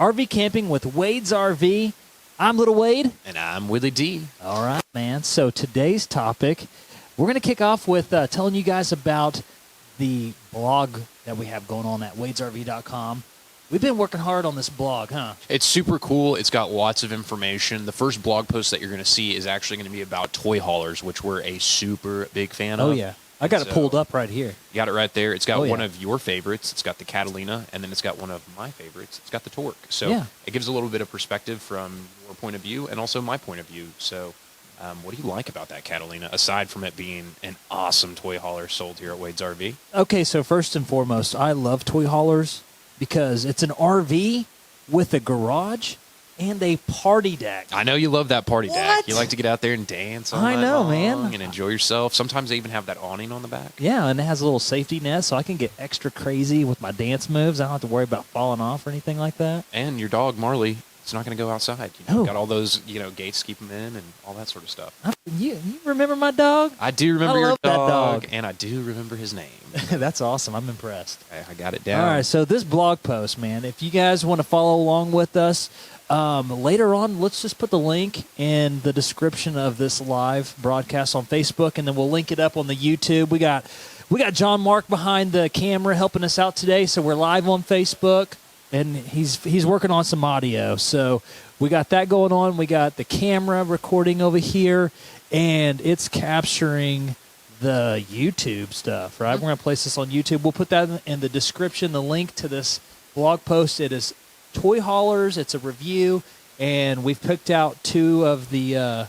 RV Camping with Wade's RV. I'm Little Wade. And I'm Willy D. All right, man. So today's topic, we're going to kick off with telling you guys about the blog that we have going on at wadesrv.com. We've been working hard on this blog, huh? It's super cool. It's got lots of information. The first blog post that you're going to see is actually going to be about toy haulers, which we're a super big fan of. Oh, yeah. I got it pulled up right here. You got it right there. It's got one of your favorites. It's got the Catalina, and then it's got one of my favorites. It's got the Torque. So it gives a little bit of perspective from your point of view and also my point of view. So what do you like about that Catalina, aside from it being an awesome toy hauler sold here at Wade's RV? Okay, so first and foremost, I love toy haulers because it's an RV with a garage and a party deck. I know you love that party deck. You like to get out there and dance all night long and enjoy yourself. Sometimes they even have that awning on the back. Yeah, and it has a little safety net, so I can get extra crazy with my dance moves. I don't have to worry about falling off or anything like that. And your dog, Marley, it's not going to go outside. You've got all those, gates to keep them in and all that sort of stuff. You remember my dog? I do remember your dog, and I do remember his name. That's awesome. I'm impressed. I got it down. All right, so this blog post, man, if you guys want to follow along with us, later on, let's just put the link in the description of this live broadcast on Facebook, and then we'll link it up on the YouTube. We got John Mark behind the camera helping us out today, so we're live on Facebook. And he's working on some audio. So we got that going on. We got the camera recording over here, and it's capturing the YouTube stuff, right? We're going to place this on YouTube. We'll put that in the description, the link to this blog post. It is Toy Haulers. It's a review, and we've picked out two of the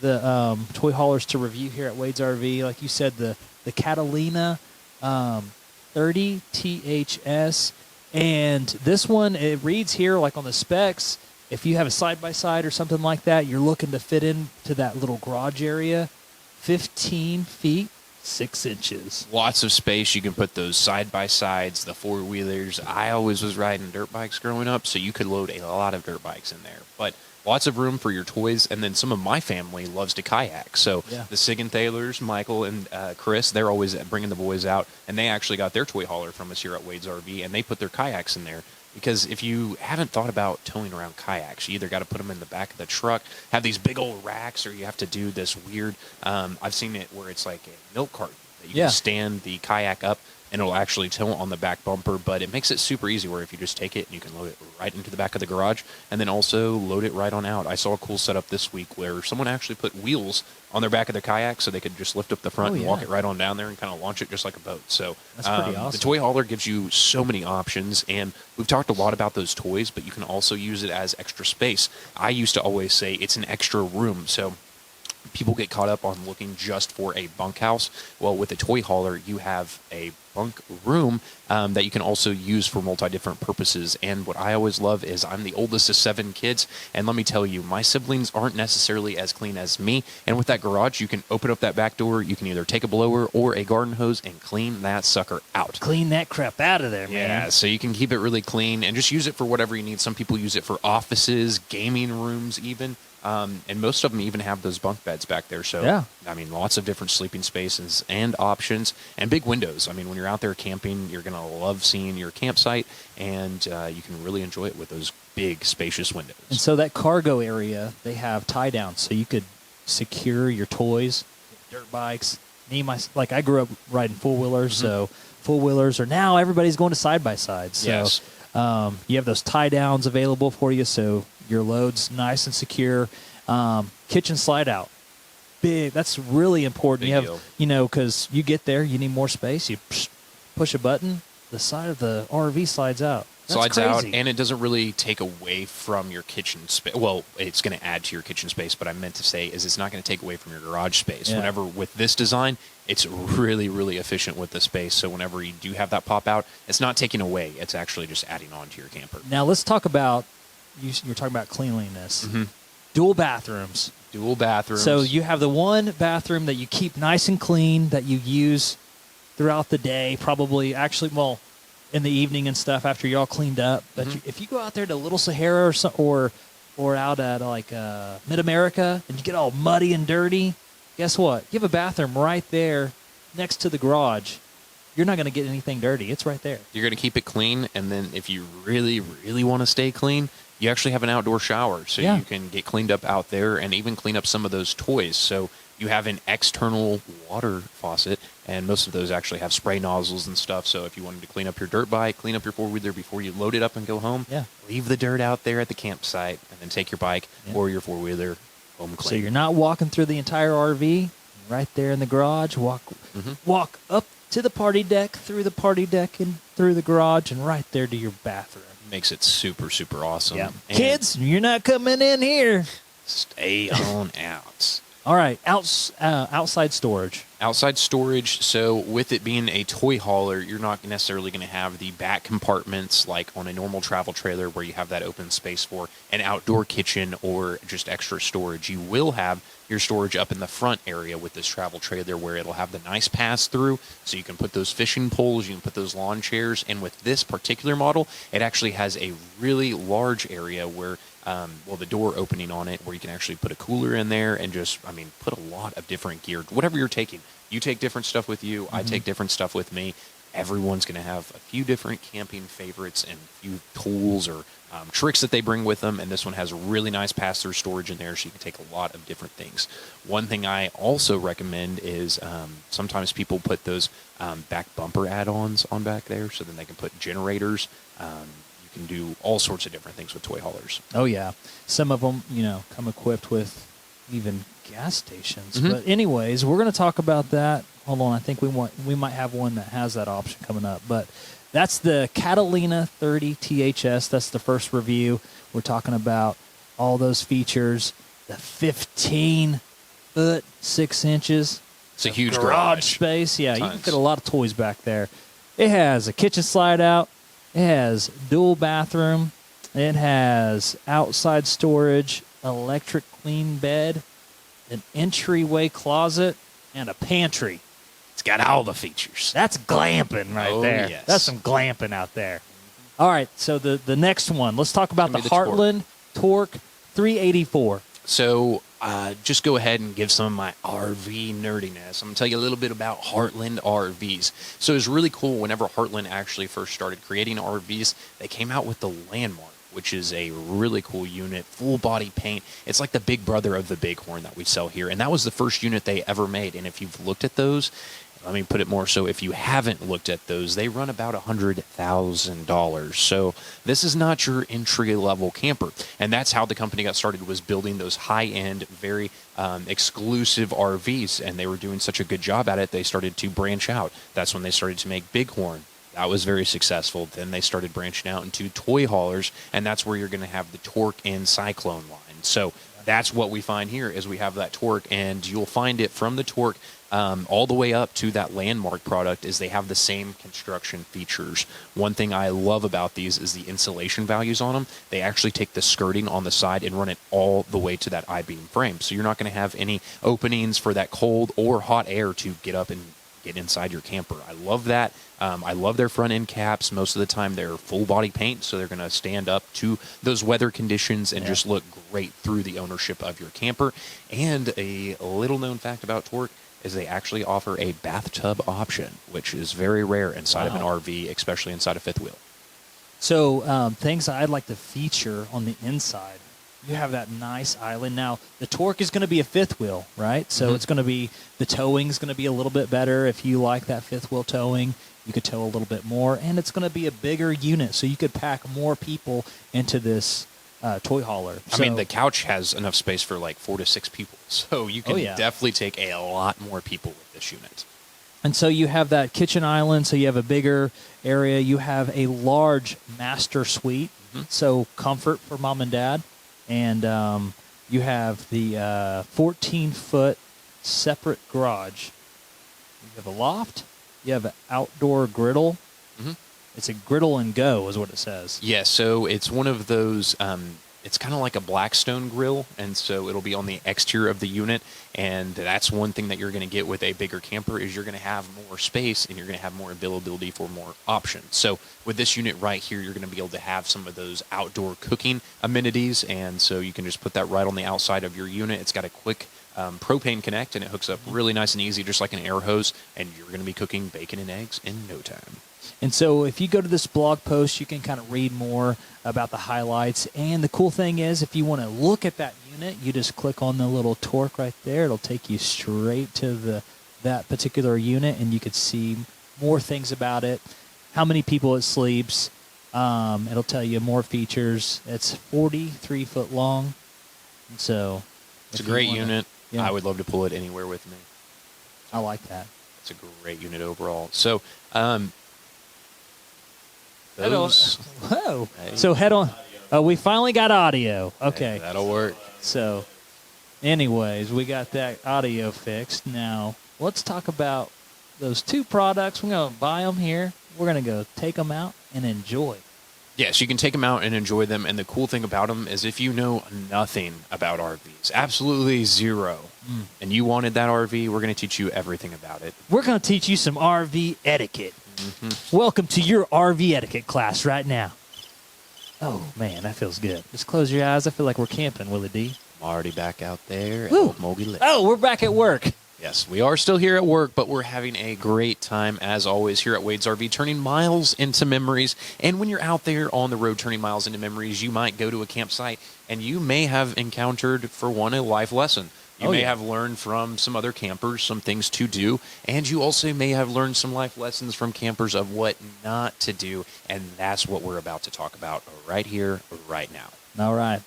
Toy Haulers to review here at Wade's RV. Like you said, the Catalina 30 THS. And this one, it reads here, like on the specs, if you have a side-by-side or something like that, you're looking to fit into that little garage area, 15 feet, 6 inches. Lots of space. You can put those side-by-sides, the four-wheelers. I always was riding dirt bikes growing up, so you could load a lot of dirt bikes in there. But lots of room for your toys, and then some of my family loves to kayak. So the Sigenthalers, Michael and Chris, they're always bringing the boys out, and they actually got their toy hauler from us here at Wade's RV, and they put their kayaks in there. Because if you haven't thought about towing around kayaks, you either got to put them in the back of the truck, have these big old racks, or you have to do this weird, I've seen it where it's like a milk carton that you can stand the kayak up, and it'll actually tow on the back bumper, but it makes it super easy where if you just take it and you can load it right into the back of the garage and then also load it right on out. I saw a cool setup this week where someone actually put wheels on their back of their kayak so they could just lift up the front and walk it right on down there and kind of launch it just like a boat. So that's pretty awesome. The toy hauler gives you so many options, and we've talked a lot about those toys, but you can also use it as extra space. I used to always say it's an extra room, so people get caught up on looking just for a bunkhouse. Well, with a toy hauler, you have a bunk room that you can also use for multi-different purposes. And what I always love is I'm the oldest of 7 kids, and let me tell you, my siblings aren't necessarily as clean as me. And with that garage, you can open up that back door, you can either take a blower or a garden hose and clean that sucker out. Clean that crap out of there, man. Yeah, so you can keep it really clean and just use it for whatever you need. Some people use it for offices, gaming rooms even. And most of them even have those bunk beds back there. So, I mean, lots of different sleeping spaces and options and big windows. I mean, when you're out there camping, you're going to love seeing your campsite, and you can really enjoy it with those big, spacious windows. And so that cargo area, they have tie downs, so you could secure your toys, dirt bikes. Like I grew up riding four-wheelers, so four-wheelers are now everybody's going to side-by-sides. So you have those tie downs available for you, so your load's nice and secure. Kitchen slide out. Big. That's really important. Big deal. Because you get there, you need more space. You push a button, the side of the RV slides out. Slides out, and it doesn't really take away from your kitchen space. Well, it's going to add to your kitchen space, but I meant to say is it's not going to take away from your garage space. Whenever with this design, it's really, really efficient with the space. So whenever you do have that pop out, it's not taking away. It's actually just adding on to your camper. Now let's talk about, you were talking about cleanliness. Dual bathrooms. Dual bathrooms. So you have the one bathroom that you keep nice and clean that you use throughout the day, probably in the evening and stuff after you're all cleaned up. But if you go out there to Little Sahara or out at like Mid-America and you get all muddy and dirty, guess what? You have a bathroom right there next to the garage. you're not going to get anything dirty. It's right there. You're going to keep it clean, and then if you really, really want to stay clean, you actually have an outdoor shower, so you can get cleaned up out there and even clean up some of those toys. So you have an external water faucet, and most of those actually have spray nozzles and stuff. So if you wanted to clean up your dirt bike, clean up your four-wheeler before you load it up and go home, leave the dirt out there at the campsite, and then take your bike or your four-wheeler home clean. So you're not walking through the entire RV. Right there in the garage. Walk up to the party deck, through the party deck, and through the garage, and right there to your bathroom. Makes it super, super awesome. Yeah. Kids, you're not coming in here. Stay on out. All right, outside storage. Outside storage, so with it being a toy hauler, you're not necessarily going to have the back compartments like on a normal travel trailer where you have that open space for an outdoor kitchen or just extra storage. You will have your storage up in the front area with this travel trailer where it'll have the nice pass-through, so you can put those fishing poles, you can put those lawn chairs, and with this particular model, it actually has a really large area where the door opening on it where you can actually put a cooler in there and just, put a lot of different gear. Whatever you're taking, you take different stuff with you. I take different stuff with me. Everyone's going to have a few different camping favorites and a few tools or tricks that they bring with them. And this one has a really nice pass-through storage in there, so you can take a lot of different things. One thing I also recommend is sometimes people put those back bumper add-ons on back there, so then they can put generators. You can do all sorts of different things with toy haulers. Oh, yeah. Some of them, come equipped with even gas stations. But anyways, we're going to talk about that. Hold on. I think we might have one that has that option coming up. But that's the Catalina 30 THS. That's the first review. We're talking about all those features. The 15-foot, 6 inches. It's a huge garage space. Yeah, you can fit a lot of toys back there. It has a kitchen slide out. It has dual bathroom. It has outside storage, electric clean bed, an entryway closet, and a pantry. It's got all the features. That's glamping right there. Yes. That's some glamping out there. All right, so the next one. Let's talk about the Heartland Torque 384. So just go ahead and give some of my RV nerdiness. I'm going to tell you a little bit about Heartland RVs. So it was really cool whenever Heartland actually first started creating RVs, they came out with the Landmark, which is a really cool unit, full body paint. It's like the big brother of the Bighorn that we sell here. And that was the first unit they ever made. And if you've looked at those, let me put it more so, if you haven't looked at those, they run about $100,000. So this is not your entry-level camper. And that's how the company got started, was building those high-end, very exclusive RVs. And they were doing such a good job at it, they started to branch out. That's when they started to make Bighorn. That was very successful. Then they started branching out into toy haulers, and that's where you're going to have the Torque and Cyclone line. So that's what we find here is we have that Torque, and you'll find it from the Torque all the way up to that Landmark product is they have the same construction features. One thing I love about these is the insulation values on them. They actually take the skirting on the side and run it all the way to that I-beam frame. So you're not going to have any openings for that cold or hot air to get up and get inside your camper. I love that. I love their front end caps. Most of the time they're full body paint, so they're going to stand up to those weather conditions and just look great through the ownership of your camper. And a little known fact about Torque is they actually offer a bathtub option, which is very rare inside of an RV, especially inside a fifth wheel. So things I'd like to feature on the inside. You have that nice island. Now, the Torque is going to be a fifth wheel, right? So it's going to be, the towing is going to be a little bit better. If you like that fifth wheel towing, you could tow a little bit more. And it's going to be a bigger unit, so you could pack more people into this toy hauler. I mean, the couch has enough space for like 4 to 6 people. So you can definitely take a lot more people with this unit. And so you have that kitchen island, so you have a bigger area. You have a large master suite, so comfort for mom and dad. And you have the 14-foot separate garage. You have a loft. You have an outdoor griddle. It's a griddle and go is what it says. Yeah, so it's one of those, it's kind of like a Blackstone grill, and so it'll be on the exterior of the unit, and that's one thing that you're going to get with a bigger camper is you're going to have more space and you're going to have more availability for more options. So with this unit right here, you're going to be able to have some of those outdoor cooking amenities, and so you can just put that right on the outside of your unit. It's got a quick propane connect, and it hooks up really nice and easy, just like an air hose, and you're going to be cooking bacon and eggs in no time. And so if you go to this blog post, you can kind of read more about the highlights. And the cool thing is, if you want to look at that unit, you just click on the little torque right there. It'll take you straight to that particular unit, and you could see more things about it, how many people it sleeps. It'll tell you more features. It's 43 foot long. And so it's a great unit. Yeah. I would love to pull it anywhere with me. I like that. It's a great unit overall. So, Whoa. Hey. So head on. Oh, we finally got audio. Okay. Hey, that'll work. So, anyways, we got that audio fixed. Now, let's talk about those two products. We're going to buy them here. We're going to go take them out and enjoy. Yes, you can take them out and enjoy them. And the cool thing about them is if you know nothing about RVs, absolutely zero, and you wanted that RV, we're going to teach you everything about it. We're going to teach you some RV etiquette. Welcome to your RV etiquette class right now. Oh, man, that feels good. Just close your eyes. I feel like we're camping, Willie D. I'm already back out there at Woo. Old Moby Lake. Oh, we're back at work. Yes, we are still here at work, but we're having a great time, as always, here at Wade's RV, turning miles into memories. And when you're out there on the road turning miles into memories, you might go to a campsite, and you may have encountered, for one, a life lesson. You may have learned from some other campers some things to do, and you also may have learned some life lessons from campers of what not to do, and that's what we're about to talk about right here, right now. All right.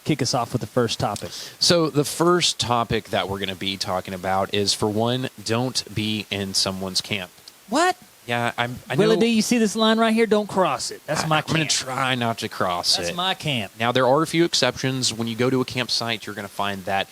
Kick us off with the first topic. So the first topic that we're going to be talking about is, for one, don't be in someone's camp. What? Yeah, I Willie know. D, you see this line right here? Don't cross it. That's my camp. I'm going to try not to cross it. That's my camp. Now, there are a few exceptions. When you go to a campsite, you're going to find that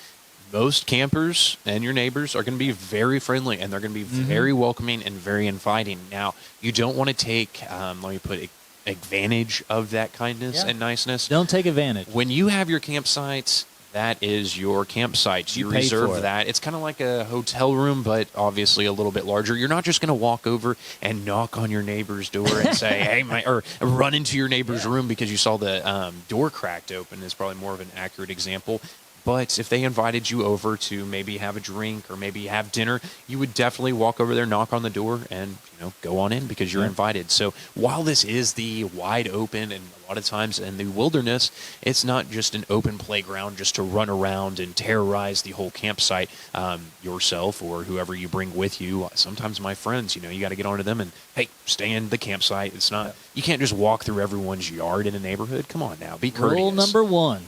most campers and your neighbors are going to be very friendly, and they're going to be very welcoming and very inviting. Now, you don't want to take, let me put it, advantage of that kindness and niceness. Don't take advantage. When you have your campsites, that is your campsite. You reserve that. It's kind of like a hotel room, but obviously a little bit larger. You're not just going to walk over and knock on your neighbor's door and say, hey, or run into your neighbor's room because you saw the door cracked open is probably more of an accurate example. But if they invited you over to maybe have a drink or maybe have dinner, you would definitely walk over there, knock on the door, and go on in because you're invited. So while this is the wide open, and a lot of times in the wilderness, it's not just an open playground just to run around and terrorize the whole campsite yourself or whoever you bring with you. Sometimes my friends, you got to get onto them and, hey, stay in the campsite. It's not, you can't just walk through everyone's yard in a neighborhood. Come on now, be courteous. Rule number 1.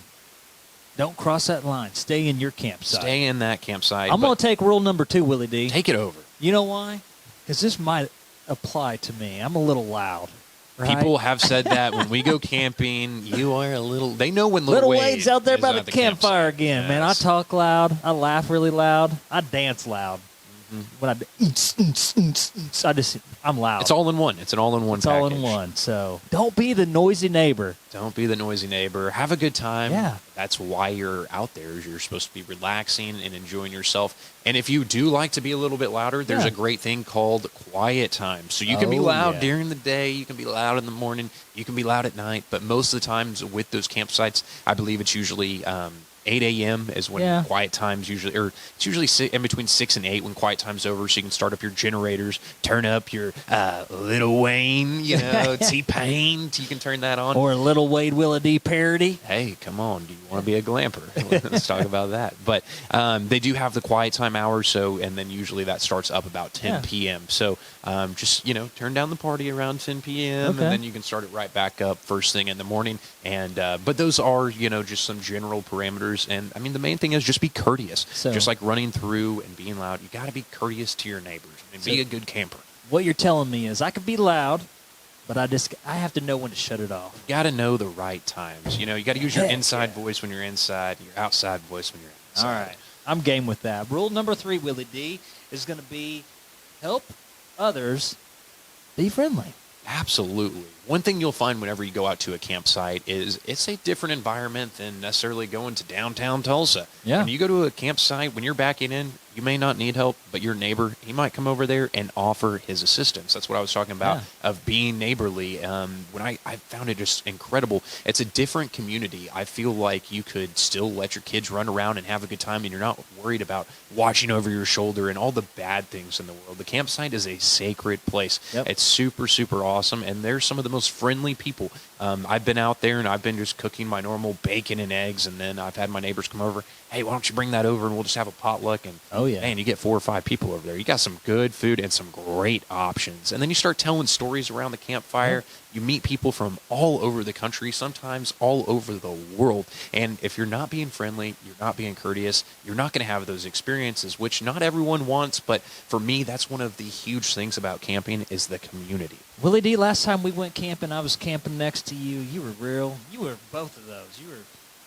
Don't cross that line. Stay in your campsite. Stay in that campsite. I'm going to take rule number 2, Willie D. Take it over. You know why? Because this might apply to me. I'm a little loud. Right? People have said that when we go camping, you are a little... They know when Little Wade's out there is by at the campfire campsite. again. Yes. Man, I talk loud. I laugh really loud. I dance loud. When I'm loud. It's all in one. It's an all-in-one It's package. all in one. So don't be the noisy neighbor. Don't be the noisy neighbor. Have a good time. Yeah. That's why you're out there. You're supposed to be relaxing and enjoying yourself. And if you do like to be a little bit louder, there's a great thing called quiet time. So you can be loud during the day. You can be loud in the morning. You can be loud at night. But most of the times with those campsites, I believe it's usually 8 a.m. is when quiet time's usually, or it's usually in between 6 and 8 when quiet time's over, so you can start up your generators, turn up your Lil Wayne, T-Pain, you can turn that on. Or a Little Wade Willie D parody. Hey, come on, do you want to be a glamper? Let's talk about that. But they do have the quiet time hour, and then usually that starts up about 10 p.m. So just, turn down the party around 10 p.m. and then you can start it right back up first thing in the morning. And but those are, just some general parameters. And I mean, the main thing is just be courteous. So, just like running through and being loud, you got to be courteous to your neighbors and be a good camper. What you're telling me is I could be loud, but I have to know when to shut it off. You got to know the right times. You got to use your inside voice when you're inside, your outside voice when you're outside. All right. I'm game with that. Rule number 3, Willie D, is going to be help others be friendly. Absolutely. One thing you'll find whenever you go out to a campsite is it's a different environment than necessarily going to downtown Tulsa. Yeah. When you go to a campsite, when you're backing in, you may not need help, but your neighbor, he might come over there and offer his assistance. That's what I was talking about, of being neighborly. When I found it just incredible. It's a different community. I feel like you could still let your kids run around and have a good time, and you're not worried about watching over your shoulder and all the bad things in the world. The campsite is a sacred place. Yep. It's super, super awesome, and there's some of the most friendly people. I've been out there, and I've been just cooking my normal bacon and eggs, and then I've had my neighbors come over. Hey, why don't you bring that over, and we'll just have a potluck. And oh yeah, man, you get 4 or 5 people over there. You got some good food and some great options. And then you start telling stories around the campfire. You meet people from all over the country, sometimes all over the world. And if you're not being friendly, you're not being courteous, you're not going to have those experiences, which not everyone wants. But for me, that's one of the huge things about camping is the community. Willie D, last time we went camping, I was camping next to you. You were real. You were both of those. You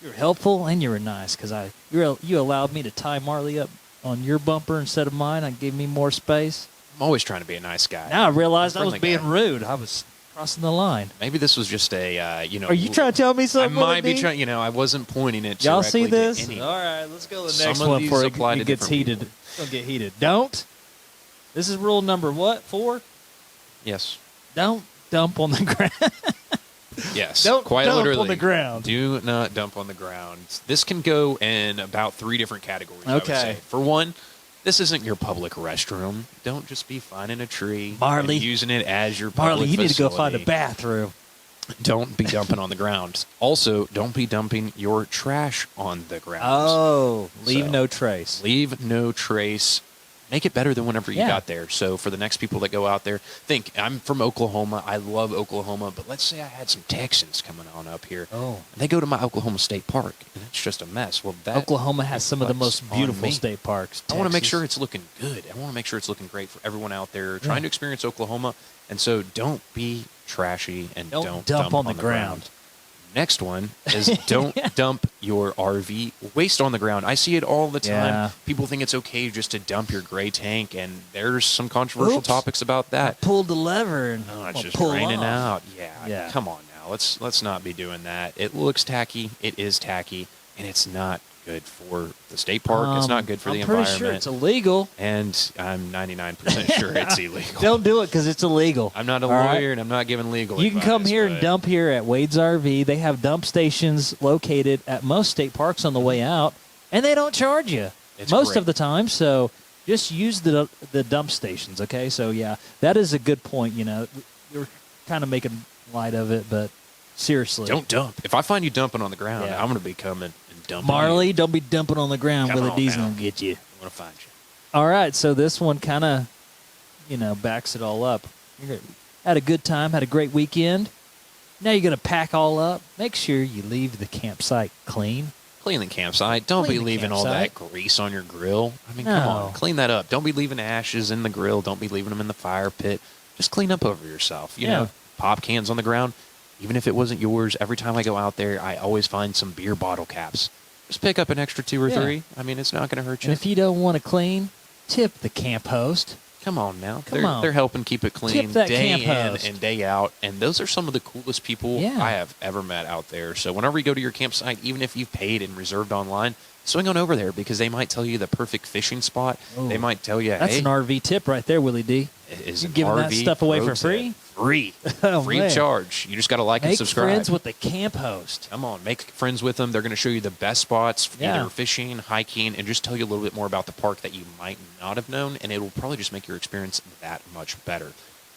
were helpful and you were nice because you allowed me to tie Marley up on your bumper instead of mine. I gave me more space. I'm always trying to be a nice guy. Now I realized I was Friendly being guy. rude. I was crossing the line. Maybe this was just a, Are you trying to tell me I something? might Willie be D? trying, I wasn't pointing it Y'all directly see this? to any. All right, let's go to the Some next of one these before apply to it gets different heated. people. It's going to get heated. Don't. This is rule number what? 4? Yes. Don't dump on the ground. Yes. Don't quite dump literally. on the ground. Do not dump on the ground. This can go in about 3 different categories, I would Okay. say. For one, this isn't your public restroom. Don't just be finding a tree Marley. and using it as your public Marley, you need to go find a facility. bathroom. Don't be dumping on the ground. Also, don't be dumping your trash on the ground. Oh, leave So, no trace. Leave no trace. Make it better than whenever you Yeah. got there. So for the next people that go out there, think, I'm from Oklahoma. I love Oklahoma. But let's say I had some Texans coming on up here. Oh. And they go to my Oklahoma State Park, and it's just a mess. Well, that Oklahoma has some of the most reflects on beautiful me. state parks. I want to make Texas. sure it's looking good. I want to make sure it's looking great for everyone out there trying to experience Oklahoma. And so don't be trashy and don't dump on the ground. Next one is don't dump your RV waste on the ground. I see it all the time. Yeah. People think it's okay just to dump your gray tank, and there's some controversial Oops. topics about that. Pulled the lever and No, it's I'll just pull raining off. out. Yeah, Yeah. come on now. Let's not be doing that. It looks tacky. It is tacky, and it's not good for the state park. It's not good for the I'm pretty environment. sure it's illegal. And I'm 99% sure it's illegal. Don't do it because it's illegal. I'm not a All right? lawyer, and I'm not giving legal You can come advice, here and but dump here at Wade's RV. They have dump stations located at most state parks on the way out, and they don't charge you It's most great. of the time. So just use the dump stations, okay? So, yeah, that is a good point. You know, you're kind of making light of it, but seriously. Don't dump. If I find you dumping on the ground, Yeah. I'm going to be coming and dumping Marley, you. don't be dumping on the ground. Come Willie on D's now. going to get you. I'm going to find you. All right, so this one kind of, backs it all up. Had a good time, had a great weekend. Now you're going to pack all up. Make sure you leave the campsite clean. Clean the campsite. Don't Clean be the leaving all that campsite. grease on your grill. I mean, No. come on. Clean that up. Don't be leaving ashes in the grill. Don't be leaving them in the fire pit. Just clean up over yourself. You Yeah. know, pop cans on the ground. Even if it wasn't yours, every time I go out there, I always find some beer bottle caps. Just pick up an extra 2 or Yeah. 3. I mean, it's not going to hurt you. And if you don't want to clean, tip the camp host. Come on now. Come on. They're helping keep it clean Tip that day camp in host. and day out. And those are some of the coolest people Yeah. I have ever met out there. So whenever you go to your campsite, even if you've paid and reserved online, swing on over there because they might tell you the perfect fishing spot. Ooh. They might tell you, That's hey, an RV tip right there, Willie D. is You an giving that RV stuff away pro for free? tip. Free. Oh, Free man. of charge. You just got to like and Make subscribe. friends with the camp host. Come on, make friends with them. They're going to show you the best spots, Yeah. either fishing, hiking, and just tell you a little bit more about the park that you might not have known, and it will probably just make your experience that much better.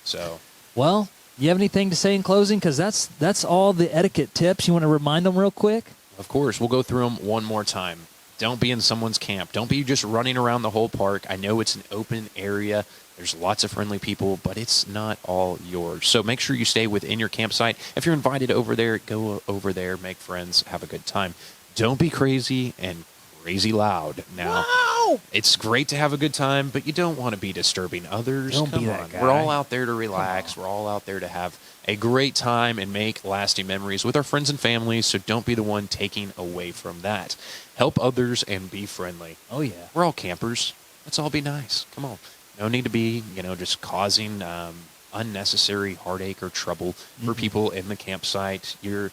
So, Well, you have anything to say in closing? Because that's all the etiquette tips. You want to remind them real quick? of course, we'll go through them one more time. Don't be in someone's camp. Don't be just running around the whole park. I know it's an open area. There's lots of friendly people, but it's not all yours. So make sure you stay within your campsite. If you're invited over there, go over there, make friends, have a good time. Don't be crazy and crazy loud. Now, Wow! it's great to have a good time, but you don't want to be disturbing others. Don't Come be that on. guy. We're all out there to relax. We're all out there to have a great time and make lasting memories with our friends and families, so don't be the one taking away from that. Help others and be friendly. Oh, yeah. We're all campers. Let's all be nice. Come on. No need to be, just causing unnecessary heartache or trouble for people in the campsite. You're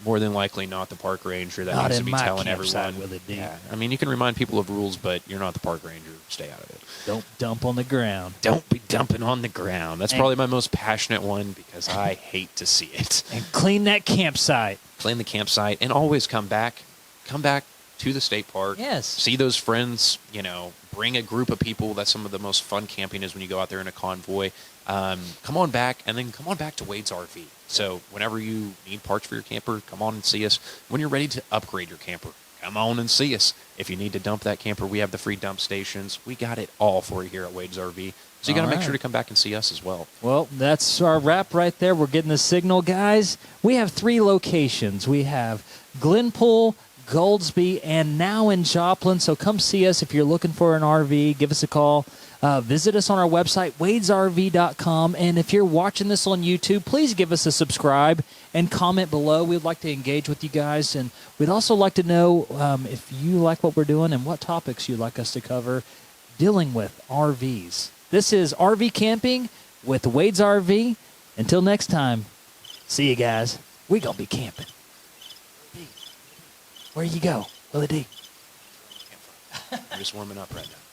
more than likely not the park ranger that Not needs in to be my telling campsite, everyone. Willy D. Yeah, I mean, you can remind people of rules, but you're not the park ranger. Stay out of it. Don't dump on the ground. Don't be dumping on the ground. That's And- probably my most passionate one because I hate to see it. And clean that campsite. Clean the campsite and always come back. Come back to the state park. Yes. See those friends, bring a group of people. That's some of the most fun camping is when you go out there in a convoy. Come on back, and then come on back to Wade's RV. So whenever you need parts for your camper, come on and see us. When you're ready to upgrade your camper, come on and see us. If you need to dump that camper, we have the free dump stations. We got it all for you here at Wade's RV. So you got to make sure to come back and see us as well. Well, that's our wrap right there. We're getting the signal, guys. We have 3 locations. We have Glenpool, Goldsby, and now in Joplin. So come see us if you're looking for an RV. Give us a call. Visit us on our website, wadesrv.com. And if you're watching this on YouTube, please give us a subscribe and comment below. We'd like to engage with you guys. And we'd also like to know if you like what we're doing and what topics you'd like us to cover dealing with RVs. This is RV Camping with Wade's RV. Until next time, see you guys. We're going to be camping. Where you go, Willy D? I'm just warming up right now.